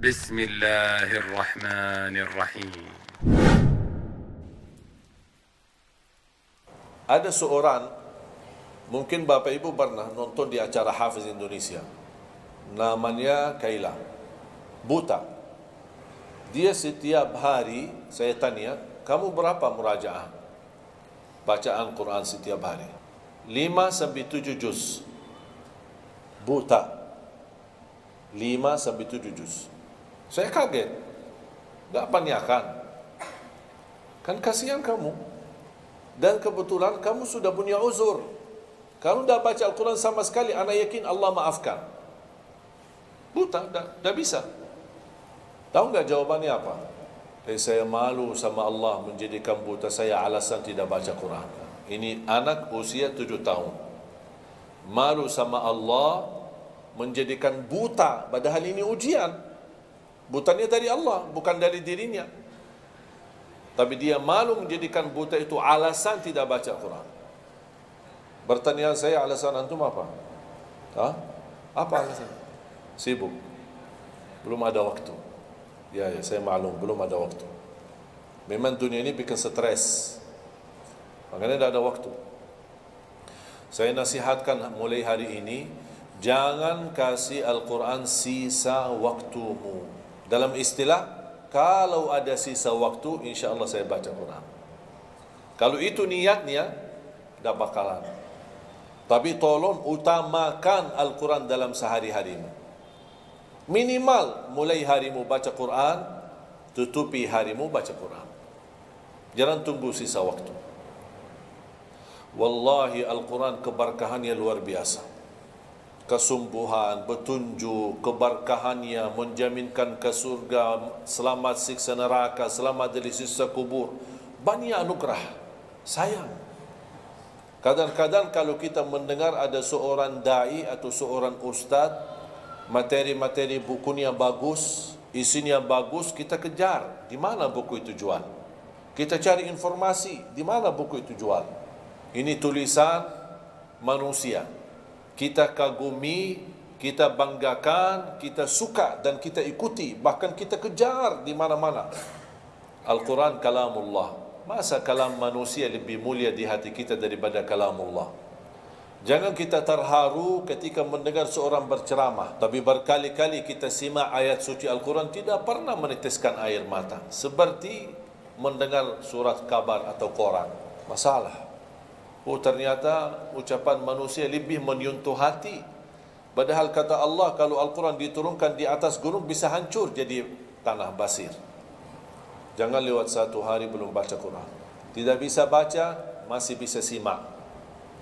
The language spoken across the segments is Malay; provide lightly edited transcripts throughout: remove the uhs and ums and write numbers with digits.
بسم الله الرحمن الرحيم. Ada seorang, mungkin Bapak Ibu pernah nonton di acara Hafiz Indonesia. Namanya Kaila. Buta. Dia setiap hari, saya tanya, kamu berapa murajaah? Bacaan Quran setiap hari. 5-7 juz. Buta. 5-7 juz. Saya kaget. Tak panyakan. Kan kasihan kamu. Dan kebetulan kamu sudah punya uzur. Kalau tak baca Al-Quran sama sekali, ana yakin Allah maafkan. Buta, dah bisa. Tahu tak jawabannya apa? Saya malu sama Allah menjadikan buta saya alasan tidak baca Quran. Ini anak usia 7 tahun. Malu sama Allah menjadikan buta, padahal ini ujian. Butanya dari Allah, bukan dari dirinya. Tapi dia malu menjadikan buta itu alasan tidak baca Quran. Bertanya saya, alasan antum apa? Apa alasan? Sibuk. Belum ada waktu. Ya, saya maklum, belum ada waktu. Memang dunia ini bikin stres. Makanya tidak ada waktu. Saya nasihatkan mulai hari ini, jangan kasih Al-Quran sisa waktumu. Dalam istilah, kalau ada sisa waktu, insya Allah saya baca Quran. Kalau itu niatnya, tak bakalan. Tapi tolong utamakan Al-Quran dalam sehari-harimu. Minimal mulai harimu baca Quran, tutupi harimu baca Quran. Jangan tunggu sisa waktu. Wallahi Al-Quran keberkahannya luar biasa. Kesumbuhan, petunjuk, keberkahannya menjaminkan ke surga, selamat siksa neraka, selamat dari siksa kubur. Banyak anugerah. Sayang. Kadang-kadang kalau kita mendengar ada seorang da'i atau seorang ustaz, materi-materi bukunya bagus, isinya bagus, kita kejar. Di mana buku itu jual? Kita cari informasi, di mana buku itu jual? Ini tulisan manusia. Kita kagumi, kita banggakan, kita suka dan kita ikuti, bahkan kita kejar di mana-mana. Al-Quran kalamullah. Masa kalam manusia lebih mulia di hati kita daripada kalamullah? Jangan kita terharu ketika mendengar seorang berceramah, tapi berkali-kali kita simak ayat suci Al-Quran tidak pernah meneteskan air mata, seperti mendengar surat kabar atau koran. Masalah. Ternyata ucapan manusia lebih menyentuh hati. Padahal kata Allah, kalau Al-Quran diturunkan di atas gunung bisa hancur jadi tanah basir. Jangan lewat satu hari belum baca Quran. Tidak bisa baca, masih bisa simak,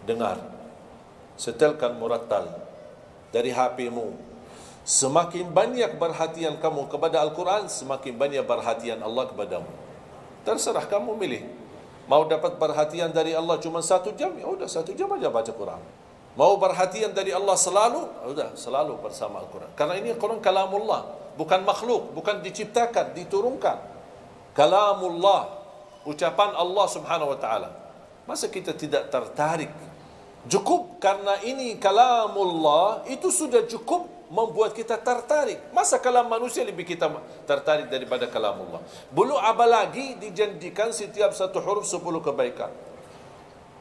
dengar. Setelkan murattal dari HP-mu. Semakin banyak perhatian kamu kepada Al-Quran, semakin banyak perhatian Allah kepadamu. Terserah kamu milih. Mau dapat perhatian dari Allah cuma 1 jam, ya udah 1 jam aja baca Quran. Mau perhatian dari Allah selalu, udah selalu bersama Al-Quran. Karena ini Quran kalamullah, bukan makhluk, bukan diciptakan, diturunkan. Kalamullah, ucapan Allah Subhanahu wa taala. Masa kita tidak tertarik? Cukup karena ini kalamullah, itu sudah cukup membuat kita tertarik. Masa kalam manusia lebih kita tertarik daripada kalamullah? Belum apalagi dijanjikan setiap satu huruf 10 kebaikan.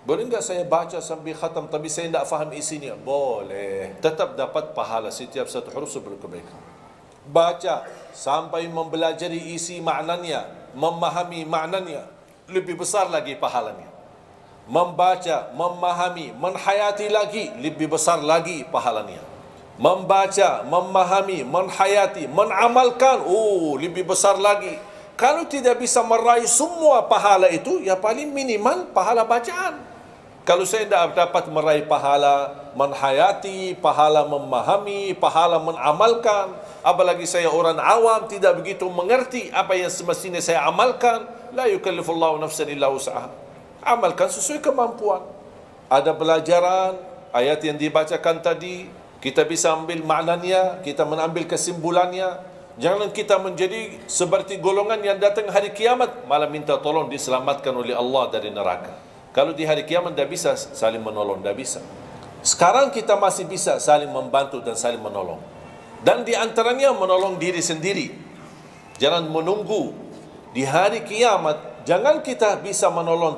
Boleh enggak saya baca sambil khatam tapi saya tidak faham isinya? Boleh. Tetap dapat pahala setiap satu huruf 10 kebaikan. Baca sampai mempelajari isi maknanya, memahami maknanya, lebih besar lagi pahalanya. Membaca, memahami, menhayati lagi, lebih besar lagi pahalanya. Membaca, memahami, menhayati, menamalkan, lebih besar lagi. Kalau tidak bisa meraih semua pahala itu, ya paling minimal pahala bacaan. Kalau saya tidak dapat meraih pahala menhayati, pahala memahami, pahala menamalkan, apalagi saya orang awam tidak begitu mengerti apa yang semestinya saya amalkan, la yukallifullahu nafsan illa wus'aha. Amalkan sesuai kemampuan. Ada pelajaran ayat yang dibacakan tadi, kita bisa ambil maknanya, kita mengambil kesimpulannya. Jangan kita menjadi seperti golongan yang datang hari kiamat malah minta tolong diselamatkan oleh Allah dari neraka. Kalau di hari kiamat tidak bisa saling menolong, tidak bisa. Sekarang kita masih bisa saling membantu dan saling menolong. Dan di antaranya menolong diri sendiri. Jangan menunggu di hari kiamat. Jangan kita bisa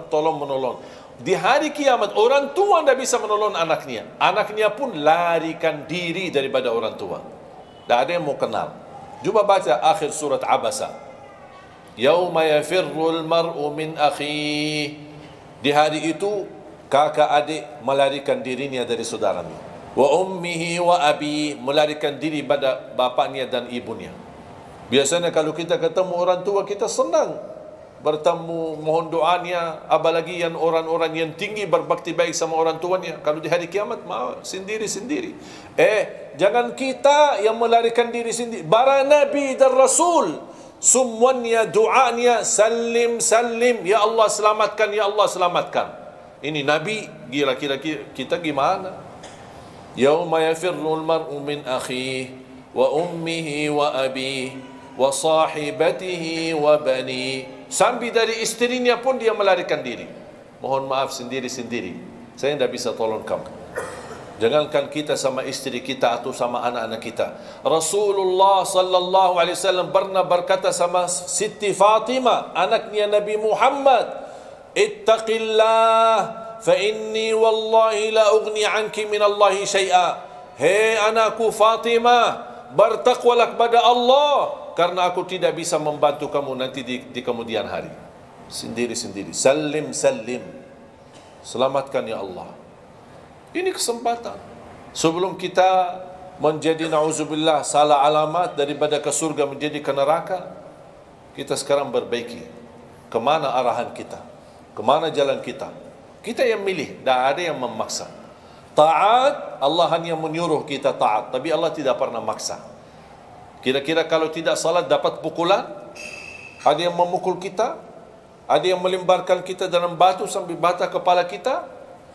tolong menolong. Di hari kiamat orang tua tidak bisa menolong anaknya. Anaknya pun larikan diri daripada orang tua. Tak ada yang mau kenal. Cuba baca akhir surat Abasa. Yauma yafirrul mar'u min akhihi. Di hari itu kakak adik melarikan dirinya dari saudaranya. Wa ummihi wa abi, melarikan diri pada bapaknya dan ibunya. Biasanya kalau kita ketemu orang tua kita senang bertemu, mohon doanya, apalagi yang orang-orang yang tinggi berbakti baik sama orang tuanya. Kalau di hari kiamat sendiri-sendiri. Jangan kita yang melarikan diri sendiri. Para nabi dan rasul semuanya doanya salim salim, ya Allah selamatkan, ya Allah selamatkan. Ini nabi, kira-kira kita gimana? Yauma yafirrul mar'u min akhihi wa ummihi wa abihi wa sahibatihi wa bani. Sampai dari istrinya pun dia melarikan diri. Mohon maaf sendiri-sendiri. Saya tidak bisa tolong kamu. Jangankan kita sama istri kita atau sama anak-anak kita. Rasulullah sallallahu alaihi wasallam pernah berkata sama Siti Fatimah, anaknya Nabi Muhammad, "Ittaqillah fa inni wallahi la ughni anki min Allah syai'a." Hei anakku Fatimah, bertakwalah kepada Allah, karena aku tidak bisa membantu kamu nanti di kemudian hari. Sendiri-sendiri. Salim salim. Selamatkan ya Allah. Ini kesempatan. Sebelum kita menjadi na'udzubillah salah alamat daripada ke surga menjadi ke neraka, kita sekarang perbaiki kemana arahan kita, kemana jalan kita. Kita yang milih, tidak ada yang memaksa. Taat, Allah hanya menyuruh kita taat, tapi Allah tidak pernah maksa. Kira-kira kalau tidak salat dapat pukulan? Ada yang memukul kita? Ada yang melemparkan kita dalam batu sampai bata kepala kita?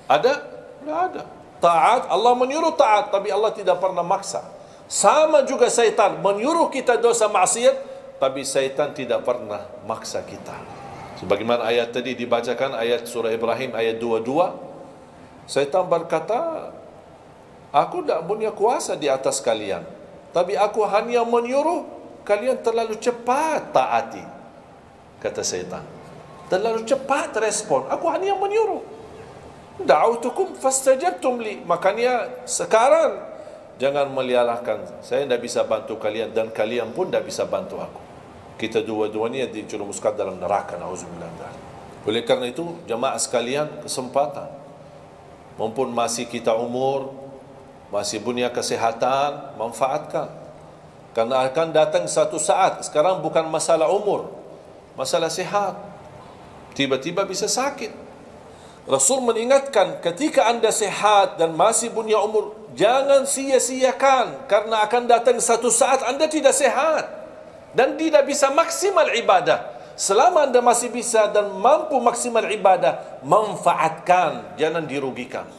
Ada? Tidak ada. Taat, Allah menyuruh taat, tapi Allah tidak pernah maksa. Sama juga syaitan, menyuruh kita dosa maksiat, tapi syaitan tidak pernah maksa kita. Sebagaimana ayat tadi dibacakan, ayat surah Ibrahim ayat 22, syaitan berkata, aku tidak punya kuasa di atas kalian, tapi aku hanya menyuruh kalian terlalu cepat taati. Kata syaitan, terlalu cepat respon, aku hanya menyuruh. Da'autukum fastajabtum li. Makanya sekarang jangan melialahkan, saya tidak bisa bantu kalian dan kalian pun tidak bisa bantu aku. Kita dua-duanya dijerumuskan dalam neraka, na'udzubillah. Oleh karena itu jemaah sekalian, kesempatan mumpun masih kita umur, masih punya kesehatan, manfaatkan. Karena akan datang satu saat, sekarang bukan masalah umur, masalah sehat. Tiba-tiba bisa sakit. Rasul mengingatkan, ketika anda sehat dan masih punya umur, jangan sia-siakan, karena akan datang satu saat anda tidak sehat dan tidak bisa maksimal ibadah. Selama anda masih bisa dan mampu maksimal ibadah, manfaatkan, jangan dirugikan.